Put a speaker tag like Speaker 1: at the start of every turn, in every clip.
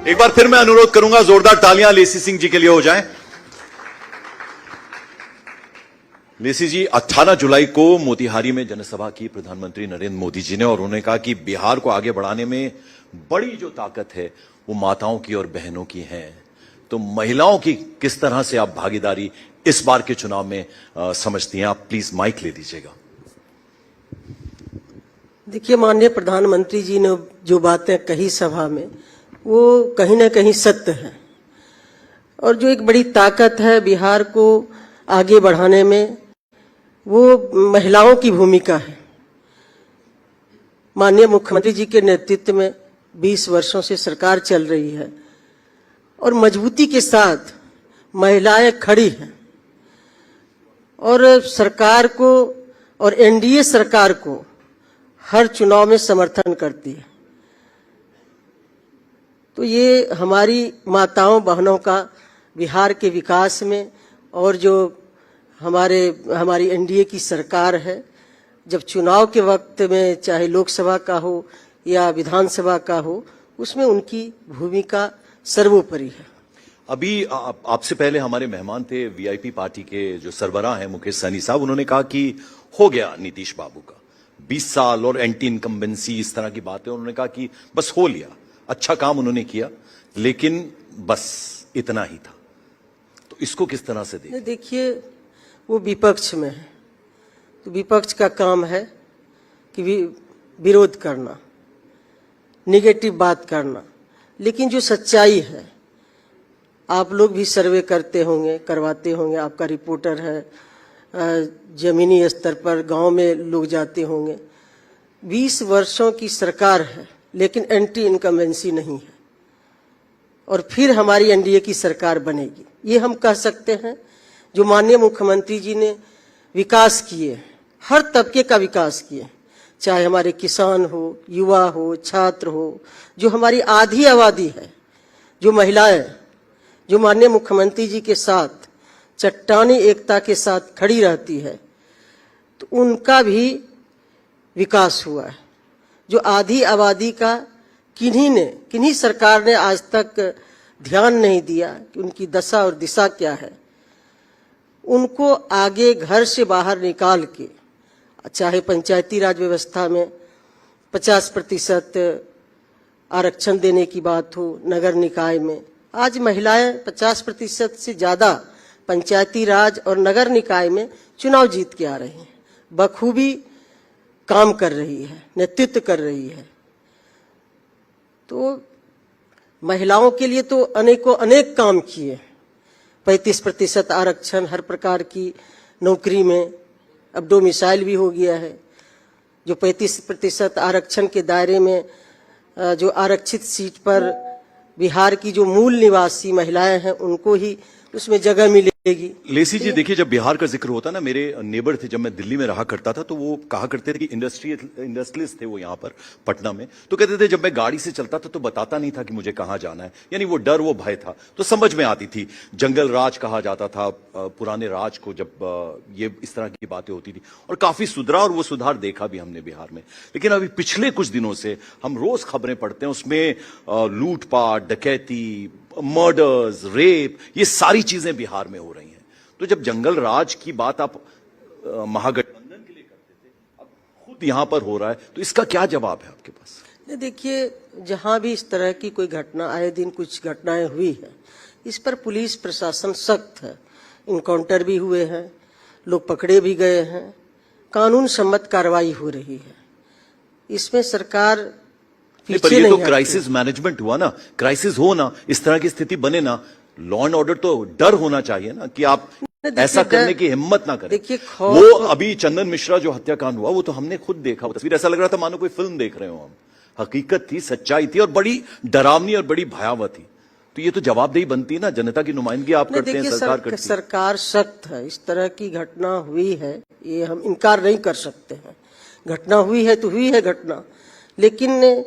Speaker 1: एक बार फिर मैं अनुरोध करूंगा, जोरदार तालियां लेसी सिंह जी के लिए हो जाएं। लेसी जी, 18 जुलाई को मोतिहारी में जनसभा की प्रधानमंत्री नरेंद्र मोदी जी ने, और उन्होंने कहा कि बिहार को आगे बढ़ाने में बड़ी जो ताकत है वो माताओं की और बहनों की है। तो महिलाओं की किस तरह से आप भागीदारी इस बार के चुनाव में समझती हैं? आप प्लीज माइक ले दीजिएगा।
Speaker 2: देखिए, माननीय प्रधानमंत्री जी ने जो बातें कही सभा में, वो कहीं ना कहीं सत्य है, और जो एक बड़ी ताकत है बिहार को आगे बढ़ाने में, वो महिलाओं की भूमिका है। माननीय मुख्यमंत्री जी के नेतृत्व में 20 वर्षों से सरकार चल रही है, और मजबूती के साथ महिलाएं खड़ी हैं, और सरकार को और एनडीए सरकार को हर चुनाव में समर्थन करती है। तो ये हमारी माताओं बहनों का बिहार के विकास में, और जो हमारी एनडीए की सरकार है, जब चुनाव के वक्त में चाहे लोकसभा का हो या विधानसभा का हो, उसमें उनकी भूमिका सर्वोपरि है।
Speaker 1: अभी आपसे पहले हमारे मेहमान थे वीआईपी पार्टी के जो सरबराह हैं मुकेश सहनी साहब, उन्होंने कहा कि हो गया नीतीश बाबू का 20 साल और एंटी इनकम्बेंसी, इस तरह की बातें। उन्होंने कहा कि बस हो लिया, अच्छा काम उन्होंने किया, लेकिन बस इतना ही था। तो इसको किस तरह से देखें?
Speaker 2: देखिए, वो विपक्ष में है, तो विपक्ष का काम है कि विरोध करना, निगेटिव बात करना, लेकिन जो सच्चाई है, आप लोग भी सर्वे करते होंगे, करवाते होंगे, आपका रिपोर्टर है, जमीनी स्तर पर गांव में लोग जाते होंगे। 20 वर्षों की सरकार है, लेकिन एंटी इनकम्बेंसी नहीं है, और फिर हमारी एनडीए की सरकार बनेगी, ये हम कह सकते हैं। जो माननीय मुख्यमंत्री जी ने विकास किए, हर तबके का विकास किए, चाहे हमारे किसान हो, युवा हो, छात्र हो, जो हमारी आधी आबादी है, जो महिलाएं, जो माननीय मुख्यमंत्री जी के साथ चट्टानी एकता के साथ खड़ी रहती है, तो उनका भी विकास हुआ है। जो आधी आबादी का किन्हीं सरकार ने आज तक ध्यान नहीं दिया कि उनकी दशा और दिशा क्या है, उनको आगे घर से बाहर निकाल के, चाहे पंचायती राज व्यवस्था में 50% आरक्षण देने की बात हो, नगर निकाय में आज महिलाएं 50% से ज्यादा पंचायती राज और नगर निकाय में चुनाव जीत के आ रही हैं, बखूबी काम कर रही है, नेतृत्व कर रही है। तो महिलाओं के लिए तो अनेक काम किए। 35% आरक्षण हर प्रकार की नौकरी में, अब डोमिसाइल भी हो गया है। जो 35% आरक्षण के दायरे में जो आरक्षित सीट पर बिहार की जो मूल निवासी महिलाएं हैं, उनको ही उसमें जगह मिलेगी।
Speaker 1: लेसी जी, देखिए, जब बिहार का जिक्र होता ना, मेरे नेबर थे, जब मैं दिल्ली में रहा करता था, तो वो कहा करते थे कि इंडस्ट्रियलिस्ट थे वो यहाँ पर पटना में, तो कहते थे जब मैं गाड़ी से चलता था तो बताता नहीं था कि मुझे कहाँ जाना है। यानी वो डर, वो भय था, तो समझ में आती थी। जंगल राज कहा जाता था पुराने राज को, जब ये इस तरह की बातें होती थी, और काफी सुधरा, और वो सुधार देखा भी हमने बिहार में। लेकिन अभी पिछले कुछ दिनों से हम रोज खबरें पढ़ते हैं, उसमें लूटपाट, डकैती, मर्डर्स, रेप, ये सारी चीजें बिहार में हो रही हैं। तो जब जंगल राज की बात आप महागठबंधन के लिए करते थे, अब खुद यहां पर हो रहा है, तो इसका क्या जवाब है आपके पास?
Speaker 2: देखिए, जहां भी इस तरह की कोई घटना, आए दिन कुछ घटनाएं हुई है, इस पर पुलिस प्रशासन सख्त है। इनकाउंटर भी हुए हैं, लोग पकड़े भी गए हैं, कानून सम्मत कार्रवाई हो रही है। इसमें सरकार
Speaker 1: पर ये तो क्राइसिस मैनेजमेंट हुआ ना, क्राइसिस हो ना, इस तरह की स्थिति बने ना, लॉ एंड ऑर्डर तो डर होना चाहिए ना कि आप ऐसा करने की हिम्मत ना करें।
Speaker 2: देखिए,
Speaker 1: वो अभी चंदन मिश्रा जो हत्याकांड हुआ, वो तो हमने खुद देखा, वो तस्वीर ऐसा लग रहा था मानो कोई फिल्म देख रहे हो हम। हकीकत थी, सच्चाई थी, और बड़ी डरावनी और बड़ी भयावह थी। तो ये तो जवाबदेही बनती है ना, जनता की नुमाइंदगी आप करते हैं, सरकार करती है।
Speaker 2: सरकार सख्त है। इस तरह की घटना हुई है, ये हम इनकार नहीं कर सकते हैं। घटना हुई है तो हुई है घटना, लेकिन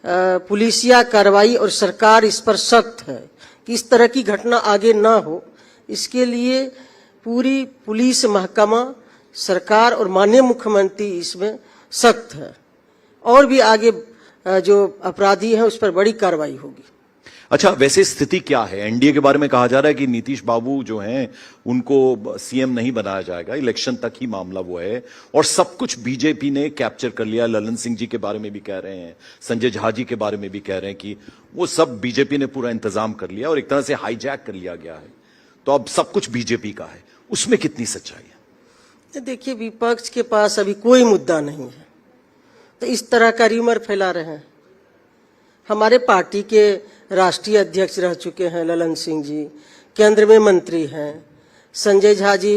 Speaker 2: पुलिसिया कार्रवाई और सरकार इस पर सख्त है कि इस तरह की घटना आगे ना हो। इसके लिए पूरी पुलिस महकमा, सरकार और माननीय मुख्यमंत्री इसमें सख्त है, और भी आगे जो अपराधी हैं उस पर बड़ी कार्रवाई होगी।
Speaker 1: अच्छा, वैसे स्थिति क्या है? एनडीए के बारे में कहा जा रहा है कि नीतीश बाबू जो हैं उनको सीएम नहीं बनाया जाएगा, इलेक्शन तक ही मामला वो है, और सब कुछ बीजेपी ने कैप्चर कर लिया। ललन सिंह जी के बारे में भी कह रहे हैं, संजय झा जी के बारे में भी कह रहे हैं कि वो सब बीजेपी ने पूरा इंतजाम कर लिया और एक तरह से हाईजैक कर लिया गया है, तो अब सब कुछ बीजेपी का है। उसमें कितनी सच्चाई है?
Speaker 2: देखिए, विपक्ष के पास अभी कोई मुद्दा नहीं है, तो इस तरह का र्यूमर फैला रहे हैं। हमारे पार्टी के राष्ट्रीय अध्यक्ष रह चुके हैं ललन सिंह जी, केंद्र में मंत्री हैं, संजय झा जी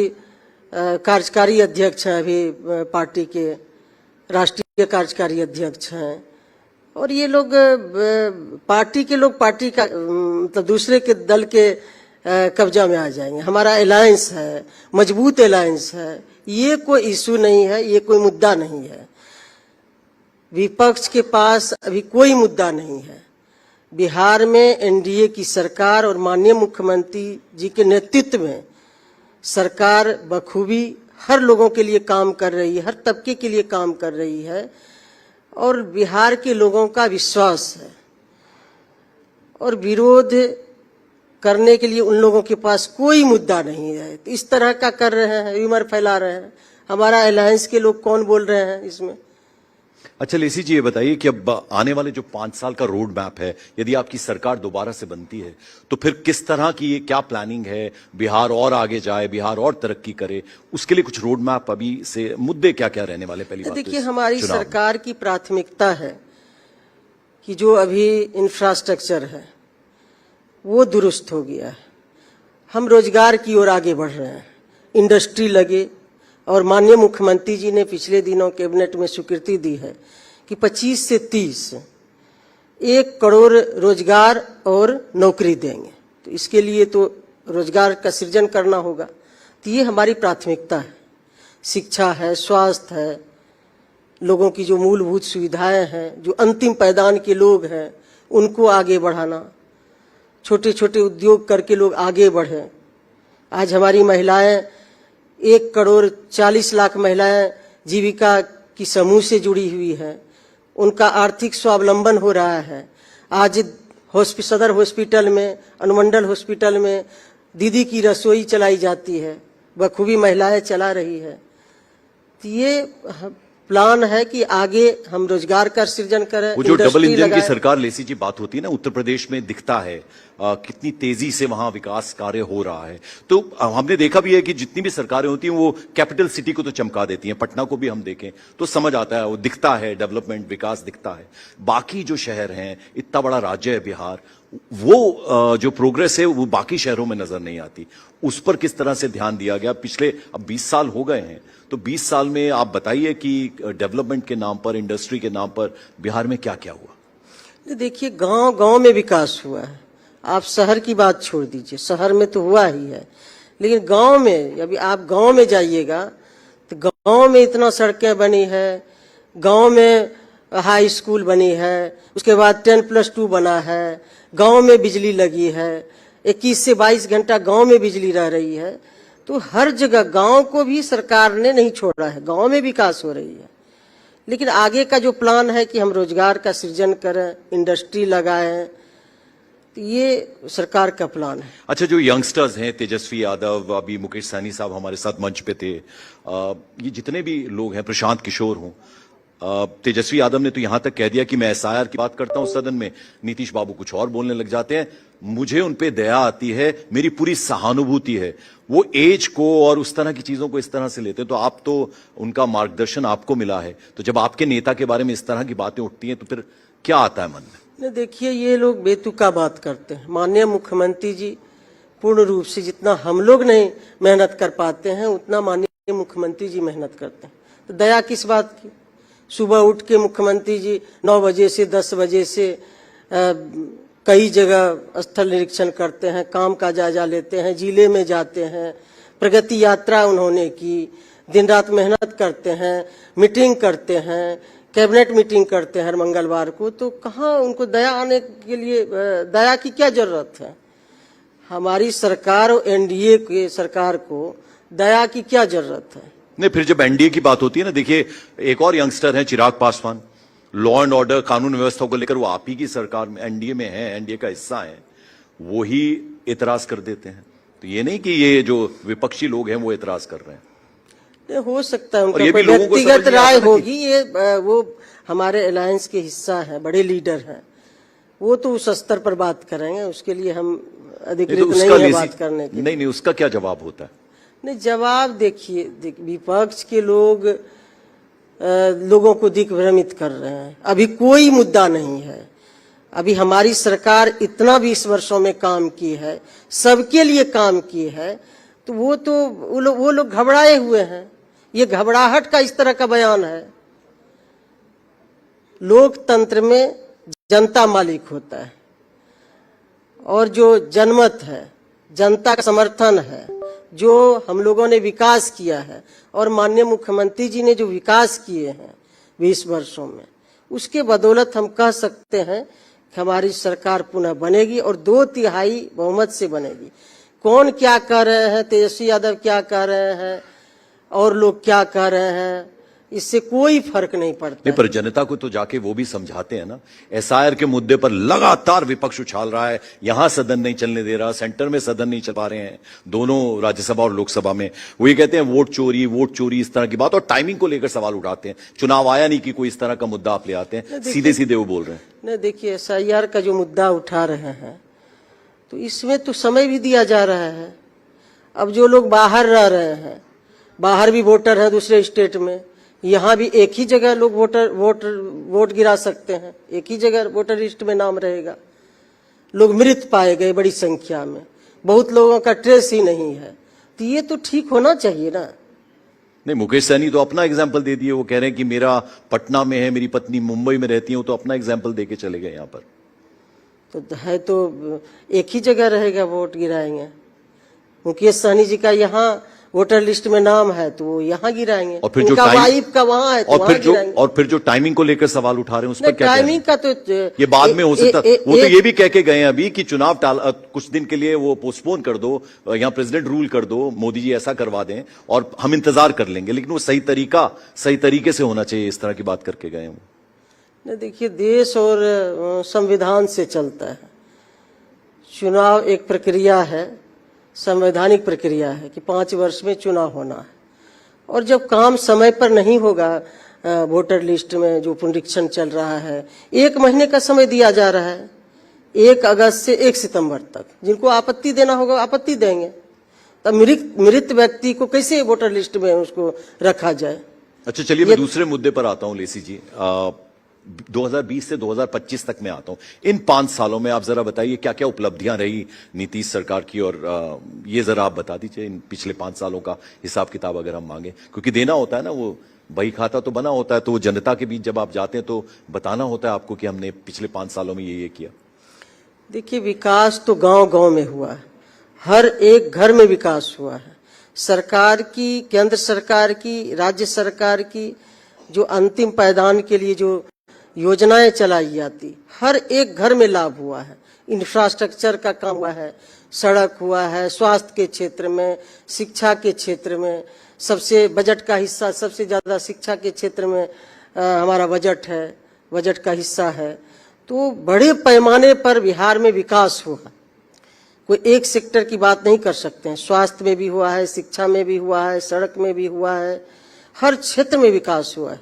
Speaker 2: कार्यकारी अध्यक्ष हैं, अभी पार्टी के राष्ट्रीय कार्यकारी अध्यक्ष हैं, और ये लोग पार्टी के लोग पार्टी का मतलब दूसरे के दल के कब्जा में आ जाएंगे। हमारा अलायंस है, मजबूत अलायंस है, ये कोई इशू नहीं है, ये कोई मुद्दा नहीं है। विपक्ष के पास अभी कोई मुद्दा नहीं है। बिहार में एनडीए की सरकार और माननीय मुख्यमंत्री जी के नेतृत्व में सरकार बखूबी हर लोगों के लिए काम कर रही है, हर तबके के लिए काम कर रही है, और बिहार के लोगों का विश्वास है। और विरोध करने के लिए उन लोगों के पास कोई मुद्दा नहीं है, तो इस तरह का कर रहे हैं, र्यूमर फैला रहे हैं। हमारा अलायंस के लोग कौन बोल रहे हैं इसमें?
Speaker 1: अच्छा लेसी जी, ये बताइए कि अब आने वाले जो 5 साल का रोड मैप है, यदि आपकी सरकार दोबारा से बनती है तो फिर किस तरह की ये क्या प्लानिंग है? बिहार और आगे जाए, बिहार और तरक्की करे, उसके लिए कुछ रोड मैप अभी से मुद्दे क्या क्या रहने वाले? पहली बात
Speaker 2: देखिए, हमारी सरकार की प्राथमिकता है कि जो अभी इंफ्रास्ट्रक्चर है वो दुरुस्त हो गया है। हम रोजगार की ओर आगे बढ़ रहे हैं, इंडस्ट्री लगे, और माननीय मुख्यमंत्री जी ने पिछले दिनों कैबिनेट में स्वीकृति दी है कि 25 से 30 1 करोड़ रोजगार और नौकरी देंगे। तो इसके लिए तो रोजगार का सृजन करना होगा, तो ये हमारी प्राथमिकता है। शिक्षा है, स्वास्थ्य है, लोगों की जो मूलभूत सुविधाएं हैं, जो अंतिम पायदान के लोग हैं उनको आगे बढ़ाना, छोटे छोटे उद्योग करके लोग आगे बढ़ें। आज हमारी महिलाएं 1 करोड़ 40 लाख महिलाएं जीविका की समूह से जुड़ी हुई हैं, उनका आर्थिक स्वावलंबन हो रहा है। आज सदर हॉस्पिटल में, अनुमंडल हॉस्पिटल में दीदी की रसोई चलाई जाती है, बखूबी महिलाएं चला रही है। तो ये प्लान है कि आगे हम रोजगार का सृजन करें।
Speaker 1: वो जो डबल इंजन की सरकार लेसी जी बात होती है ना, उत्तर प्रदेश में दिखता है कितनी तेजी से वहां विकास कार्य हो रहा है। तो हमने देखा भी है कि जितनी भी सरकारें होती हैं वो कैपिटल सिटी को तो चमका देती हैं। पटना को भी हम देखें तो समझ आता है, वो दिखता है, डेवलपमेंट विकास दिखता है। बाकी जो शहर हैं, इतना बड़ा राज्य है बिहार, वो जो प्रोग्रेस है वो बाकी शहरों में नजर नहीं आती। उस पर किस तरह से ध्यान दिया गया? पिछले अब 20 साल हो गए हैं, तो 20 साल में आप बताइए कि डेवलपमेंट के नाम पर, इंडस्ट्री के नाम पर बिहार में क्या क्या हुआ?
Speaker 2: देखिए, गांव गांव में विकास हुआ है। आप शहर की बात छोड़ दीजिए, शहर में तो हुआ ही है, लेकिन गांव में, अभी आप गांव में जाइएगा तो गांव में इतना सड़कें बनी है, गांव में हाई स्कूल बनी है, उसके बाद 10+2 बना है, गांव में बिजली लगी है, 21 से 22 घंटा गांव में बिजली रह रही है। तो हर जगह गांव को भी सरकार ने नहीं छोड़ा है, गांव में विकास हो रही है। लेकिन आगे का जो प्लान है कि हम रोजगार का सृजन करें, इंडस्ट्री लगाएं, तो ये सरकार का प्लान है।
Speaker 1: अच्छा, जो यंगस्टर्स हैं, तेजस्वी यादव, अभी मुकेश सहनी साहब हमारे साथ मंच पे थे, ये जितने भी लोग हैं, प्रशांत किशोर हों, तेजस्वी यादव ने तो यहां तक कह दिया कि मैं एसआईआर की बात करता हूं सदन में, नीतीश बाबू कुछ और बोलने लग जाते हैं। मुझे उन पे दया आती है, मेरी पूरी सहानुभूति है। वो एज को और उस तरह की चीजों को इस तरह से लेते हैं। तो आप तो, उनका मार्गदर्शन आपको मिला है, तो जब आपके नेता के बारे में इस तरह की बातें उठती हैं तो फिर क्या आता है मन में?
Speaker 2: देखिए, ये लोग बेतुका बात करते हैं। माननीय मुख्यमंत्री जी पूर्ण रूप से, जितना हम लोग नहीं मेहनत कर पाते हैं उतना माननीय मुख्यमंत्री जी मेहनत करते हैं। तो दया किस बात की? सुबह उठ के मुख्यमंत्री जी 9 बजे से 10 बजे से कई जगह स्थल निरीक्षण करते हैं, काम का जायजा लेते हैं, जिले में जाते हैं, प्रगति यात्रा उन्होंने की, दिन रात मेहनत करते हैं, मीटिंग करते हैं, कैबिनेट मीटिंग करते हैं हर मंगलवार को। तो कहाँ उनको दया आने के लिए, दया की क्या जरूरत है? हमारी सरकार और एनडीए के सरकार को दया की क्या जरूरत है?
Speaker 1: नहीं, फिर जब एनडीए की बात होती है ना, देखिए एक और यंगस्टर है Chirag Paswan, law and order, कानून व्यवस्था को लेकर वो आप ही की सरकार में, एनडीए में है, एनडीए का हिस्सा है। वो ही एतराज कर देते हैं। तो ये नहीं कि ये जो विपक्षी लोग हैं वो एतराज कर रहे हैं।
Speaker 2: नहीं, हो सकता है
Speaker 1: और
Speaker 2: उनका
Speaker 1: ये भी
Speaker 2: कोई
Speaker 1: लोगों को समझ
Speaker 2: व्यक्तिगत
Speaker 1: नहीं आता
Speaker 2: राय
Speaker 1: ना कि-
Speaker 2: होगी। ये वो हमारे अलायंस के हिस्सा है, बड़े लीडर हैं, वो तो उस स्तर पर बात करेंगे, उसके लिए हम अधिकृत
Speaker 1: तो
Speaker 2: नहीं
Speaker 1: उसका
Speaker 2: है बात करने के।
Speaker 1: नहीं, उसका क्या जवाब होता है?
Speaker 2: नहीं, जवाब देखिए, विपक्ष के लोग लोगों को दिग्भ्रमित कर रहे हैं। अभी कोई मुद्दा नहीं है। अभी हमारी सरकार इतना 20 वर्षों में काम की है, सबके लिए काम की है, तो वो लोग घबराए हुए हैं। ये घबराहट का इस तरह का बयान है। लोकतंत्र में जनता मालिक होता है और जो जनमत है, जनता का समर्थन है, जो हम लोगों ने विकास किया है और माननीय मुख्यमंत्री जी ने जो विकास किए हैं 20 वर्षों में, उसके बदौलत हम कह सकते हैं कि हमारी सरकार पुनः बनेगी और 2/3 बहुमत से बनेगी। कौन क्या कह रहे हैं, तेजस्वी यादव क्या कह रहे हैं और लोग क्या कह रहे हैं, इससे कोई फर्क नहीं पड़ता।
Speaker 1: नहीं, पर जनता को तो जाके वो भी समझाते हैं ना। एसआईआर के मुद्दे पर लगातार विपक्ष उछाल रहा है, यहां सदन नहीं चलने दे रहा, सेंटर में सदन नहीं चल पा रहे हैं, दोनों राज्यसभा और लोकसभा में। वो ये कहते हैं वोट चोरी, इस तरह की बात, और टाइमिंग को लेकर सवाल उठाते हैं। चुनाव आया नहीं कि कोई इस तरह का मुद्दा आप ले आते हैं, सीधे सीधे वो बोल रहे हैं।
Speaker 2: नहीं, देखिए, एसआईआर का जो मुद्दा उठा रहे हैं, तो इसमें तो समय भी दिया जा रहा है। अब जो लोग बाहर रह रहे हैं, बाहर भी वोटर हैं दूसरे स्टेट में, यहाँ भी एक ही जगह लोग वोट गिरा सकते हैं, एक ही जगह वोटर लिस्ट में नाम रहेगा। लोग मृत पाए गए बड़ी संख्या में, बहुत लोगों का ट्रेस ही नहीं है, तो ये तो ठीक होना चाहिए ना।
Speaker 1: नहीं, मुकेश सहनी तो अपना एग्जाम्पल दे दिए। वो कह रहे हैं कि मेरा पटना में है, मेरी पत्नी मुंबई में रहती है, तो अपना एग्जाम्पल दे के चले गए यहाँ पर।
Speaker 2: तो है तो एक ही जगह रहेगा, वोट गिराएंगे। मुकेश सहनी जी का यहाँ वोटर लिस्ट में नाम है तो वो यहाँ गिराएंगे,
Speaker 1: और फिर जो
Speaker 2: उनका वाइफ का वहाँ है तो वहाँ गिराएंगे।
Speaker 1: और फिर जो टाइमिंग को लेकर सवाल उठा रहे हैं उस पर क्या
Speaker 2: टाइमिंग का तो
Speaker 1: ये बाद में हो सकता। वो तो ये भी कह के गए हैं अभी कि चुनाव कुछ दिन के लिए वो पोस्टपोन कर दो, यहाँ प्रेसिडेंट रूल कर दो, मोदी जी ऐसा करवा दें और हम इंतजार कर लेंगे। लेकिन वो सही तरीके से होना चाहिए, इस तरह की बात करके गए हैं।
Speaker 2: नहीं, देखिए, देश और संविधान से चलता है। चुनाव एक प्रक्रिया है, संवैधानिक प्रक्रिया है कि 5 वर्ष में चुनाव होना है, और जब काम समय पर नहीं होगा, वोटर लिस्ट में जो पुनरीक्षण चल रहा है, 1 महीने का समय दिया जा रहा है, 1 अगस्त से 1 सितंबर तक। जिनको आपत्ति देना होगा आपत्ति देंगे, तब मृत व्यक्ति को कैसे वोटर लिस्ट में उसको रखा जाए।
Speaker 1: अच्छा, चलिए मैं दूसरे मुद्दे पर आता हूं लेसी जी। 2020 से 2025 तक मैं आता हूं। इन 5 सालों में आप जरा बताइए क्या क्या उपलब्धियां रही नीतीश सरकार की, और ये जरा आप बता दीजिए इन पिछले 5 सालों का हिसाब किताब अगर हम मांगे, क्योंकि देना होता है ना, वो बही खाता तो बना होता है, तो वो जनता के बीच जब आप जाते हैं तो बताना होता है आपको कि हमने पिछले 5 सालों में ये किया।
Speaker 2: देखिए, विकास तो गांव-गांव में हुआ है, हर एक घर में विकास हुआ है। सरकार की, केंद्र सरकार की, राज्य सरकार की जो अंतिम पायदान के लिए जो योजनाएं चलाई जाती, हर एक घर में लाभ हुआ है। इंफ्रास्ट्रक्चर का काम हुआ है, सड़क हुआ है, स्वास्थ्य के क्षेत्र में, शिक्षा के क्षेत्र में, सबसे बजट का हिस्सा सबसे ज्यादा शिक्षा के क्षेत्र में हमारा बजट का हिस्सा है। तो बड़े पैमाने पर बिहार में विकास हुआ। कोई एक सेक्टर की बात नहीं कर सकते हैं, स्वास्थ्य में भी हुआ है, शिक्षा में भी हुआ है, सड़क में भी हुआ है, हर क्षेत्र में विकास हुआ है।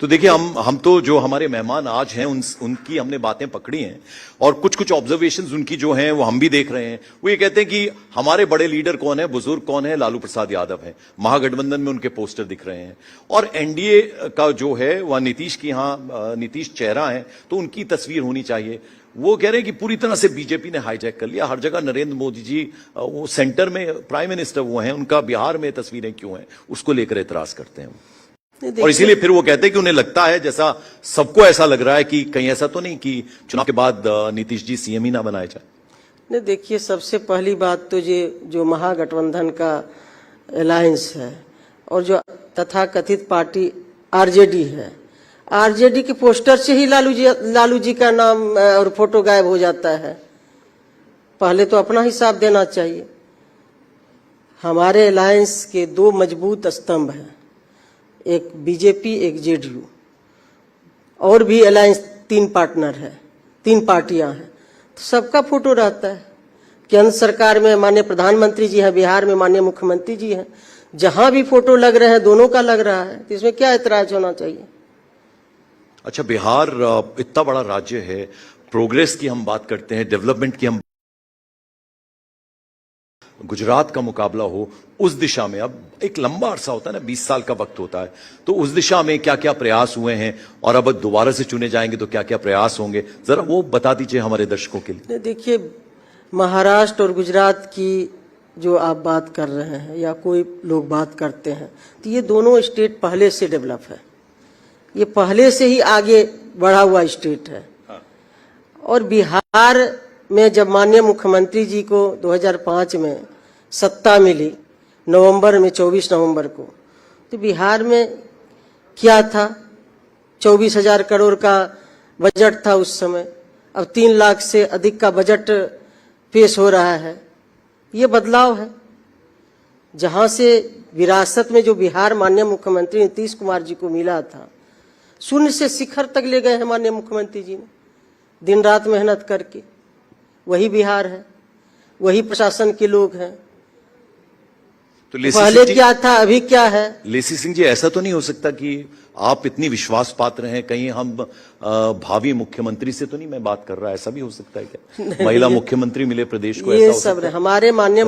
Speaker 1: तो देखिए, हम तो जो हमारे मेहमान आज हैं उनकी हमने बातें पकड़ी हैं, और कुछ ऑब्जर्वेशंस उनकी जो हैं वो हम भी देख रहे हैं। वो ये कहते हैं कि हमारे बड़े लीडर कौन है, बुजुर्ग कौन है, लालू प्रसाद यादव हैं। महागठबंधन में उनके पोस्टर दिख रहे हैं, और एनडीए का जो है वह नीतीश की, यहाँ नीतीश चेहरा है तो उनकी तस्वीर होनी चाहिए। वो कह रहे हैं कि पूरी तरह से बीजेपी ने हाईजैक कर लिया हर जगह। नरेंद्र मोदी जी वो सेंटर में प्राइम मिनिस्टर वो हैं, उनका बिहार में तस्वीरें क्यों हैं, उसको लेकर एतराज करते हैं। और इसीलिए फिर वो कहते हैं कि उन्हें लगता है, जैसा सबको ऐसा लग रहा है कि कहीं ऐसा तो नहीं कि चुनाव के बाद नीतीश जी सीएम ही ना बनाए जाए।
Speaker 2: नहीं, देखिए, सबसे पहली बात तो ये जो महागठबंधन का अलायंस है और जो तथाकथित पार्टी आरजेडी है, आरजेडी के पोस्टर से ही लालू जी का नाम और फोटो गायब हो जाता है। पहले तो अपना हिसाब देना चाहिए। हमारे अलायंस के 2 मजबूत स्तंभ हैं, एक बीजेपी, एक जेडीयू, और भी अलायंस 3 पार्टनर है, 3 पार्टियां हैं। तो सबका फोटो रहता है। केंद्र सरकार में माननीय प्रधानमंत्री जी हैं, बिहार में माननीय मुख्यमंत्री जी हैं, जहां भी फोटो लग रहे हैं दोनों का लग रहा है, तो इसमें क्या ऐतराज होना चाहिए।
Speaker 1: अच्छा, बिहार इतना बड़ा राज्य है, प्रोग्रेस की हम बात करते हैं, डेवलपमेंट की हम, गुजरात का मुकाबला हो उस दिशा में, अब एक लंबा अरसा होता है ना, 20 साल का वक्त होता है, तो उस दिशा में क्या क्या प्रयास हुए हैं और अब दोबारा से चुने जाएंगे तो क्या क्या प्रयास होंगे, जरा वो बता दीजिए हमारे दर्शकों के लिए।
Speaker 2: देखिए, महाराष्ट्र और गुजरात की जो आप बात कर रहे हैं या कोई लोग बात करते हैं, तो ये दोनों स्टेट पहले से डेवलप है, ये पहले से ही आगे बढ़ा हुआ स्टेट है। और बिहार में जब माननीय मुख्यमंत्री जी को 2005 में सत्ता मिली, नवंबर में 24 नवंबर को, तो बिहार में क्या था, 24,000 करोड़ का बजट था उस समय, अब 3 लाख से अधिक का बजट पेश हो रहा है। ये बदलाव है। जहां से विरासत में जो बिहार माननीय मुख्यमंत्री नीतीश कुमार जी को मिला था, शून्य से शिखर तक ले गए हैं माननीय मुख्यमंत्री जी ने, दिन रात मेहनत करके। वही बिहार है, वही प्रशासन के लोग हैं।
Speaker 1: तो
Speaker 2: पहले क्या था, अभी क्या है।
Speaker 1: लेसी सिंह जी, ऐसा तो नहीं हो सकता कि आप इतनी विश्वास पात्र हैं, कहीं हम भावी मुख्यमंत्री से तो नहीं मैं बात कर रहा, ऐसा भी हो सकता है क्या? महिला मुख्यमंत्री मिले प्रदेश को,
Speaker 2: ये
Speaker 1: ऐसा हो
Speaker 2: सब
Speaker 1: सकता है?
Speaker 2: हमारे माननीय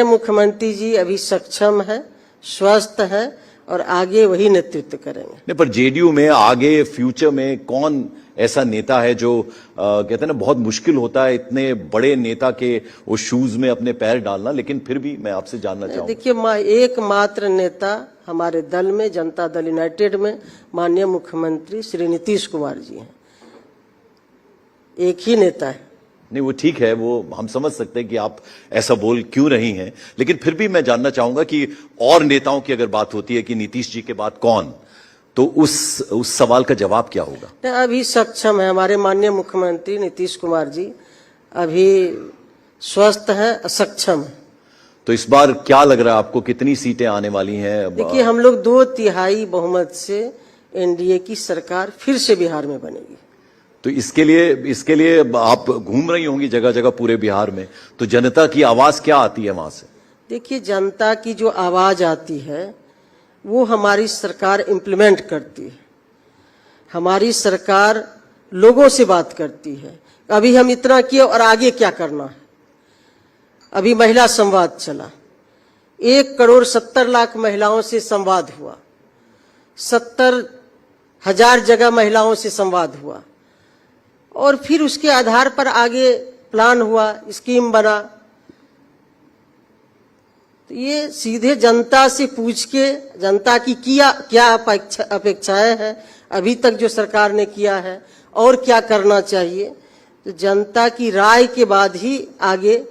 Speaker 2: मुख्यमंत्री जी अभी सक्षम है, स्वस्थ है और आगे वही नेतृत्व करेंगे।
Speaker 1: नहीं, पर जेडीयू में आगे फ्यूचर में कौन ऐसा नेता है जो कहते हैं ना, बहुत मुश्किल होता है इतने बड़े नेता के वो शूज में अपने पैर डालना, लेकिन फिर भी मैं आपसे जानना चाहूंगा।
Speaker 2: देखिए, एकमात्र नेता हमारे दल में, जनता दल यूनाइटेड में, माननीय मुख्यमंत्री श्री नीतीश कुमार जी हैं। एक ही नेता है।
Speaker 1: नहीं, वो ठीक है, वो हम समझ सकते हैं कि आप ऐसा बोल क्यों रही हैं, लेकिन फिर भी मैं जानना चाहूंगा कि और नेताओं की अगर बात होती है कि नीतीश जी के बाद कौन, तो उस सवाल का जवाब क्या होगा?
Speaker 2: अभी सक्षम है हमारे माननीय मुख्यमंत्री नीतीश कुमार जी, अभी स्वस्थ हैं, सक्षम है।
Speaker 1: तो इस बार क्या लग रहा है आपको, कितनी सीटें आने वाली हैं?
Speaker 2: देखिए, हम लोग 2/3 बहुमत से एनडीए की सरकार फिर से बिहार में बनेगी।
Speaker 1: तो इसके लिए आप घूम रही होंगी जगह जगह पूरे बिहार में, तो जनता की आवाज क्या आती है वहां से?
Speaker 2: देखिए, जनता की जो आवाज आती है वो हमारी सरकार इम्प्लीमेंट करती है। हमारी सरकार लोगों से बात करती है। अभी हम इतना किए और आगे क्या करना है। अभी महिला संवाद चला, 1,70,00,000 महिलाओं से संवाद हुआ, 70,000 जगह महिलाओं से संवाद हुआ, और फिर उसके आधार पर आगे प्लान हुआ, स्कीम बना। तो ये सीधे जनता से पूछ के, जनता की क्या अपेक्षाएं हैं, अभी तक जो सरकार ने किया है और क्या करना चाहिए, तो जनता की राय के बाद ही आगे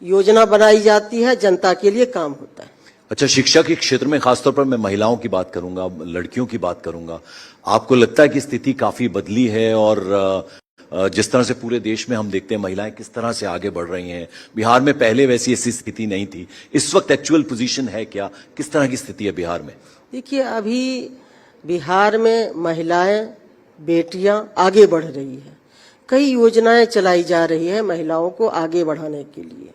Speaker 2: योजना बनाई जाती है, जनता के लिए काम होता है।
Speaker 1: अच्छा, शिक्षा के क्षेत्र में खासतौर पर मैं महिलाओं की बात करूंगा, लड़कियों की बात करूंगा, आपको लगता है कि स्थिति काफी बदली है और जिस तरह से पूरे देश में हम देखते हैं महिलाएं किस तरह से आगे बढ़ रही हैं, बिहार में पहले वैसी ऐसी स्थिति नहीं थी, इस वक्त एक्चुअल पोजीशन है क्या, किस तरह की स्थिति है बिहार में? देखिए,
Speaker 2: अभी बिहार में महिलाएं, बेटियां आगे बढ़ रही है। कई योजनाएं चलाई जा रही है महिलाओं को आगे बढ़ाने के लिए।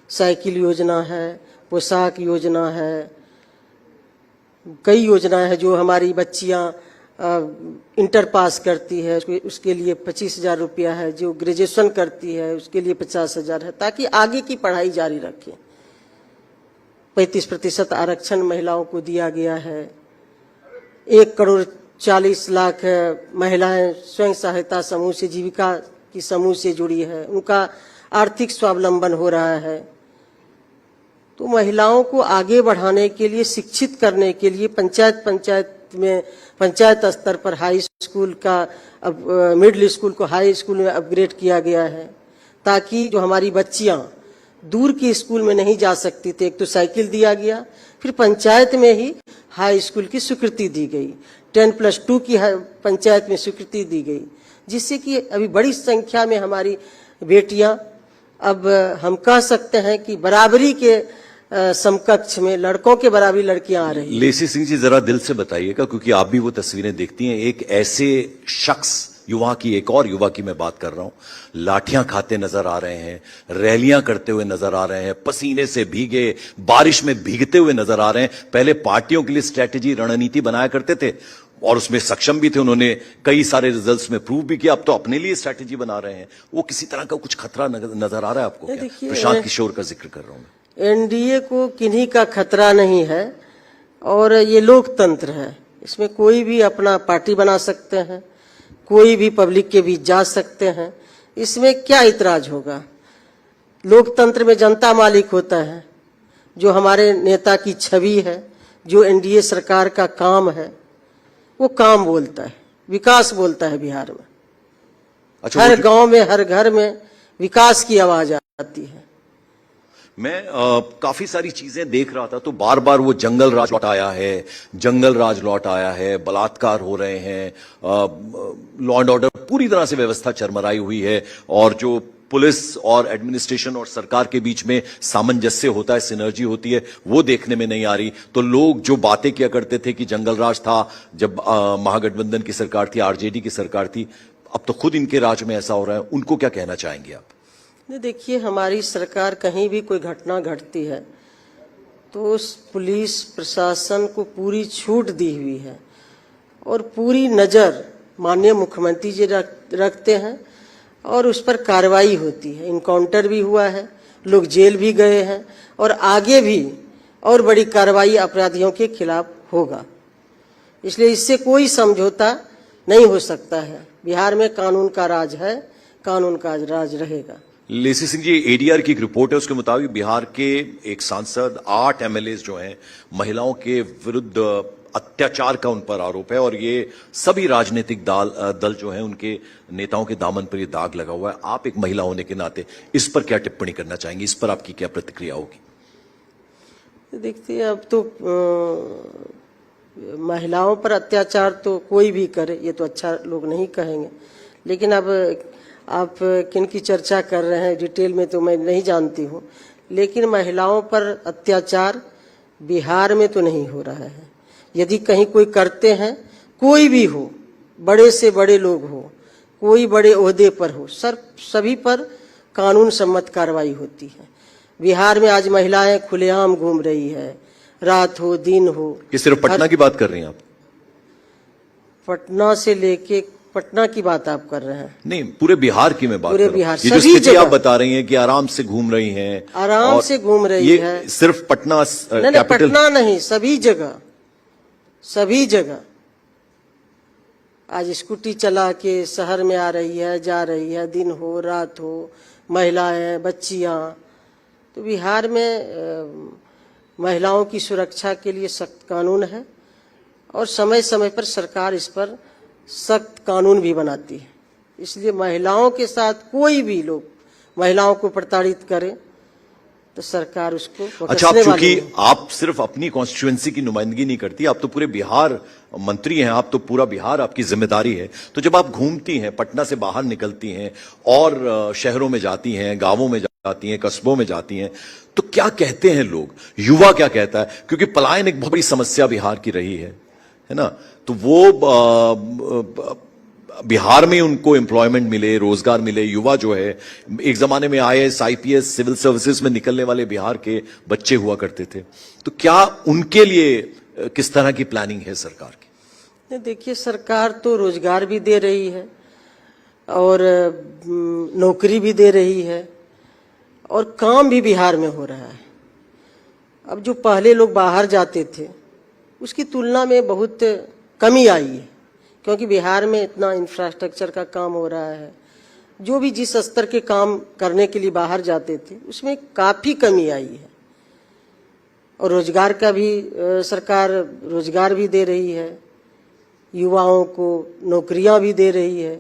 Speaker 2: साइकिल योजना है, पोशाक योजना है, कई योजनाएं हैं। जो हमारी बच्चियां इंटर पास करती है उसके लिए 25,000 रुपया है, जो ग्रेजुएशन करती है उसके लिए 50,000 है, ताकि आगे की पढ़ाई जारी रखें। 35% आरक्षण महिलाओं को दिया गया है। 1,40,00,000 महिलाएं स्वयं सहायता समूह से, जीविका की समूह से जुड़ी है, उनका आर्थिक स्वावलंबन हो रहा है। तो महिलाओं को आगे बढ़ाने के लिए, शिक्षित करने के लिए पंचायत स्तर पर हाई स्कूल का, अब मिडिल स्कूल को हाई स्कूल में अपग्रेड किया गया है, ताकि जो हमारी बच्चियां दूर के स्कूल में नहीं जा सकती थी, एक तो साइकिल दिया गया, फिर पंचायत में ही हाई स्कूल की स्वीकृति दी गई, 10+2 की पंचायत में स्वीकृति दी गई, जिससे कि अभी बड़ी संख्या में हमारी बेटियां, अब हम कह सकते हैं कि बराबरी के समकक्ष में लड़कों के बराबरी लड़कियां आ रही हैं।
Speaker 1: लेसी सिंह जी, जरा दिल से बताइएगा, क्योंकि आप भी वो तस्वीरें देखती हैं, एक ऐसे शख्स युवा की, एक और युवा की मैं बात कर रहा हूं, लाठियां खाते नजर आ रहे हैं, रैलियां करते हुए नजर आ रहे हैं, पसीने से भीगे, बारिश में भीगते हुए नजर आ रहे हैं। पहले पार्टियों के लिए स्ट्रैटेजी, रणनीति बनाया करते थे और उसमें सक्षम भी थे, उन्होंने कई सारे रिजल्ट्स में प्रूव भी किया। अब तो अपने लिए स्ट्रैटेजी बना रहे हैं। वो किसी तरह का कुछ खतरा नजर आ रहा है आपको क्या? प्रशांत किशोर का जिक्र कर रहा हूं मैं।
Speaker 2: एनडीए को किन्हीं का खतरा नहीं है और ये लोकतंत्र है। इसमें कोई भी अपना पार्टी बना सकते हैं, कोई भी पब्लिक के बीच जा सकते हैं। इसमें क्या इतराज होगा? लोकतंत्र में जनता मालिक होता है। जो हमारे नेता की छवि है, जो एनडीए सरकार का काम है, वो काम बोलता है, विकास बोलता है बिहार में।
Speaker 1: अच्छा,
Speaker 2: हर गांव में, हर घर में विकास की आवाज आती है।
Speaker 1: मैं काफी सारी चीजें देख रहा था तो बार बार वो जंगल राज लौट आया है, जंगल राज लौट आया है, बलात्कार हो रहे हैं, लॉ एंड ऑर्डर पूरी तरह से व्यवस्था चरमराई हुई है और जो पुलिस और एडमिनिस्ट्रेशन और सरकार के बीच में सामंजस्य होता है, सिनर्जी होती है, वो देखने में नहीं आ रही। तो लोग जो बातें किया करते थे कि जंगल राज था जब महागठबंधन की सरकार थी, आरजेडी की सरकार थी, अब तो खुद इनके राज में ऐसा हो रहा है। उनको क्या कहना चाहेंगे आप?
Speaker 2: देखिए, हमारी सरकार कहीं भी कोई घटना घटती है तो उस पुलिस प्रशासन को पूरी छूट दी हुई है और पूरी नज़र माननीय मुख्यमंत्री जी रखते हैं और उस पर कार्रवाई होती है। इनकाउंटर भी हुआ है, लोग जेल भी गए हैं और आगे भी और बड़ी कार्रवाई अपराधियों के खिलाफ होगा। इसलिए इससे कोई समझौता नहीं हो सकता है। बिहार में कानून का राज है, कानून का राज रहेगा।
Speaker 1: लेसी सिंह जी, एडीआर की एक रिपोर्ट है, उसके मुताबिक बिहार के एक सांसद, 8 एमएलएस जो हैं, महिलाओं के विरुद्ध अत्याचार का उन पर आरोप है और ये सभी राजनीतिक दल जो हैं उनके नेताओं के दामन पर ये दाग लगा हुआ है। आप एक महिला होने के नाते इस पर क्या टिप्पणी करना चाहेंगे? इस पर आपकी क्या प्रतिक्रिया होगी?
Speaker 2: देखिए, अब तो महिलाओं पर अत्याचार तो कोई भी करे, ये तो अच्छा लोग नहीं कहेंगे। लेकिन अब आप किन की चर्चा कर रहे हैं डिटेल में तो मैं नहीं जानती हूँ, लेकिन महिलाओं पर अत्याचार बिहार में तो नहीं हो रहा है। यदि कहीं कोई करते हैं, कोई भी हो, बड़े से बड़े लोग हो, कोई बड़े ओहदे पर हो, सभी पर कानून सम्मत कार्रवाई होती है। बिहार में आज महिलाएं खुलेआम घूम रही है, रात हो दिन हो।
Speaker 1: ये सिर्फ पटना की बात कर रही हैं आप?
Speaker 2: पटना से लेके, पटना की बात आप कर रहे हैं?
Speaker 1: नहीं, पूरे बिहार की मैं बात
Speaker 2: पूरे
Speaker 1: कर रहा हूं।
Speaker 2: बिहार,
Speaker 1: ये जो
Speaker 2: सभी
Speaker 1: स्थिति आप
Speaker 2: जगह
Speaker 1: बता रही हैं कि आराम से घूम रही हैं,
Speaker 2: आराम से घूम रही है।
Speaker 1: ये सिर्फ पटना
Speaker 2: नहीं,
Speaker 1: कैपिटल?
Speaker 2: पटना नहीं, सभी जगह, सभी जगह। आज स्कूटी चला के शहर में आ रही है, जा रही है, दिन हो रात हो, महिलाएं, बच्चियां। तो बिहार में महिलाओं की सुरक्षा के लिए सख्त कानून है और समय समय पर सरकार इस पर सख्त कानून भी बनाती है। इसलिए महिलाओं के साथ कोई भी लोग महिलाओं को प्रताड़ित करे तो सरकार उसको
Speaker 1: अच्छा, आप चूंकि आप सिर्फ अपनी कॉन्स्टिट्यूएंसी की नुमाइंदगी नहीं करती, आप तो पूरे बिहार मंत्री हैं, आप तो पूरा बिहार आपकी जिम्मेदारी है। तो जब आप घूमती हैं, पटना से बाहर निकलती हैं और शहरों में जाती हैं, गांवों में जाती हैं, कस्बों में जाती हैं, तो क्या कहते हैं लोग? युवा क्या कहता है? क्योंकि पलायन एक बहुत बड़ी समस्या बिहार की रही है ना? तो वो बिहार में उनको एम्प्लॉयमेंट मिले, रोजगार मिले। युवा जो है, एक जमाने में आईएएस, आईपीएस, सिविल सर्विसेज में निकलने वाले बिहार के बच्चे हुआ करते थे। तो क्या उनके लिए किस तरह की प्लानिंग है सरकार की?
Speaker 2: देखिए, सरकार तो रोजगार भी दे रही है और नौकरी भी दे रही है और काम भी बिहार में हो रहा है। अब जो पहले लोग बाहर जाते थे उसकी तुलना में बहुत कमी आई है, क्योंकि बिहार में इतना इंफ्रास्ट्रक्चर का काम हो रहा है। जो भी जिस स्तर के काम करने के लिए बाहर जाते थे उसमें काफ़ी कमी आई है और रोजगार का भी सरकार रोजगार भी दे रही है, युवाओं को नौकरियां भी दे रही है।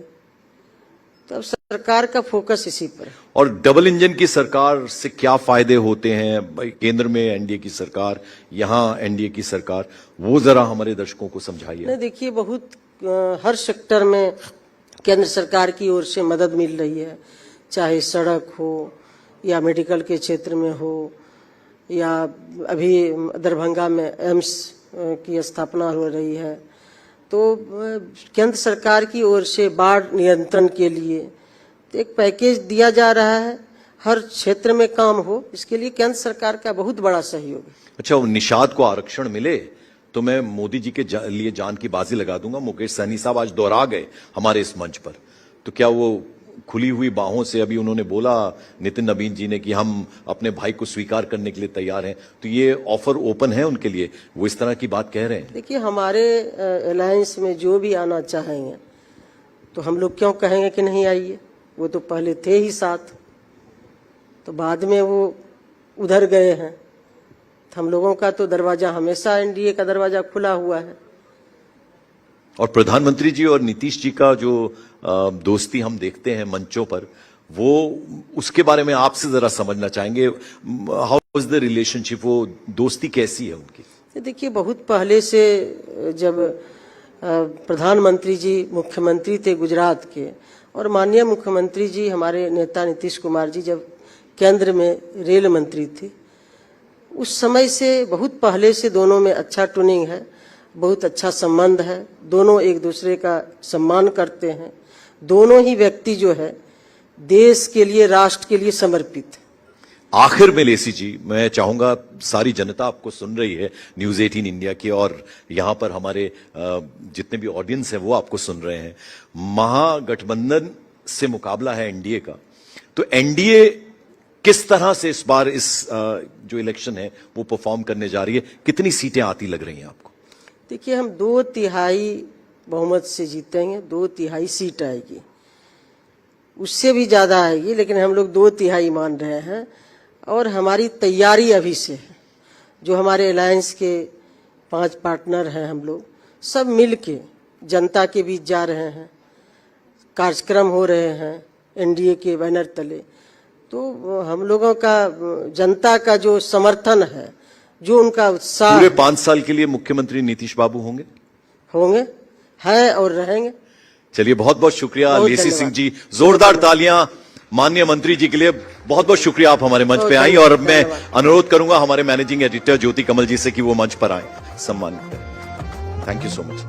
Speaker 2: तब सरकार का फोकस इसी पर है।
Speaker 1: और डबल इंजन की सरकार से क्या फायदे होते हैं? भाई, केंद्र में एनडीए की सरकार, यहाँ एनडीए की सरकार, वो जरा हमारे दर्शकों को समझाइए।
Speaker 2: नहीं, देखिए, बहुत हर सेक्टर में केंद्र सरकार की ओर से मदद मिल रही है, चाहे सड़क हो या मेडिकल के क्षेत्र में हो या अभी दरभंगा में एम्स की स्थापना हो रही है। तो केंद्र सरकार की ओर से बाढ़ नियंत्रण के लिए तो एक पैकेज दिया जा रहा है, हर क्षेत्र में काम हो, इसके लिए केंद्र सरकार का बहुत बड़ा सहयोग है।
Speaker 1: अच्छा, वो निषाद को आरक्षण मिले तो मैं मोदी जी के लिए जान की बाजी लगा दूंगा। मुकेश सहनी साहब आज दोहरा गए हमारे इस मंच पर, तो क्या वो खुली हुई बाहों से, अभी उन्होंने बोला नितिन नवीन जी ने कि हम अपने भाई को स्वीकार करने के लिए तैयार हैं, तो ये ऑफर ओपन है उनके लिए, वो इस तरह की बात कह रहे हैं?
Speaker 2: देखिए, हमारे अलायंस में जो भी आना चाहेंगे तो हम लोग क्यों कहेंगे कि नहीं आइए, वो तो पहले थे ही साथ, तो बाद में वो उधर गए हैं। तो हम लोगों का तो दरवाजा हमेशा एनडीए का दरवाजा खुला हुआ है।
Speaker 1: और प्रधानमंत्री जी और नीतीश जी का जो दोस्ती हम देखते हैं मंचों पर, वो उसके बारे में आपसे जरा समझना चाहेंगे। हाउ इज द रिलेशनशिप, वो दोस्ती कैसी है उनकी?
Speaker 2: देखिए, बहुत पहले से जब प्रधानमंत्री जी मुख्यमंत्री थे गुजरात के, और माननीय मुख्यमंत्री जी हमारे नेता नीतीश कुमार जी जब केंद्र में रेल मंत्री थे, उस समय से बहुत पहले से दोनों में अच्छा ट्यूनिंग है, बहुत अच्छा संबंध है, दोनों एक दूसरे का सम्मान करते हैं। दोनों ही व्यक्ति जो है देश के लिए, राष्ट्र के लिए समर्पित है।
Speaker 1: आखिर में लेसी जी, मैं चाहूंगा, सारी जनता आपको सुन रही है न्यूज 18 इंडिया की, और यहां पर हमारे जितने भी ऑडियंस है वो आपको सुन रहे हैं। महागठबंधन से मुकाबला है एनडीए का, तो एनडीए किस तरह से इस बार इस जो इलेक्शन है वो परफॉर्म करने जा रही है? कितनी सीटें आती लग रही हैं आपको?
Speaker 2: देखिए, हम 2/3 बहुमत से जीतेंगे, 2/3 सीट आएगी, उससे भी ज्यादा आएगी, लेकिन हम लोग 2/3 मान रहे हैं। और हमारी तैयारी अभी से है, जो हमारे अलायंस के 5 पार्टनर हैं, हम लोग सब मिलके जनता के बीच जा रहे हैं, कार्यक्रम हो रहे हैं एनडीए के बैनर तले। तो हम लोगों का जनता का जो समर्थन है, जो उनका उत्साह,
Speaker 1: पूरे 5 साल के लिए मुख्यमंत्री नीतीश बाबू होंगे,
Speaker 2: है और रहेंगे।
Speaker 1: चलिए, बहुत बहुत शुक्रिया
Speaker 2: बहुत
Speaker 1: लेसी
Speaker 2: धन्यवाद।
Speaker 1: सिंह जी, जोरदार तालियां माननीय मंत्री जी के लिए। बहुत बहुत शुक्रिया, आप हमारे मंच पे आई, और मैं अनुरोध करूंगा हमारे मैनेजिंग एडिटर ज्योति कमल जी से कि वो मंच पर आए, सम्मानित करें। Thank you so much.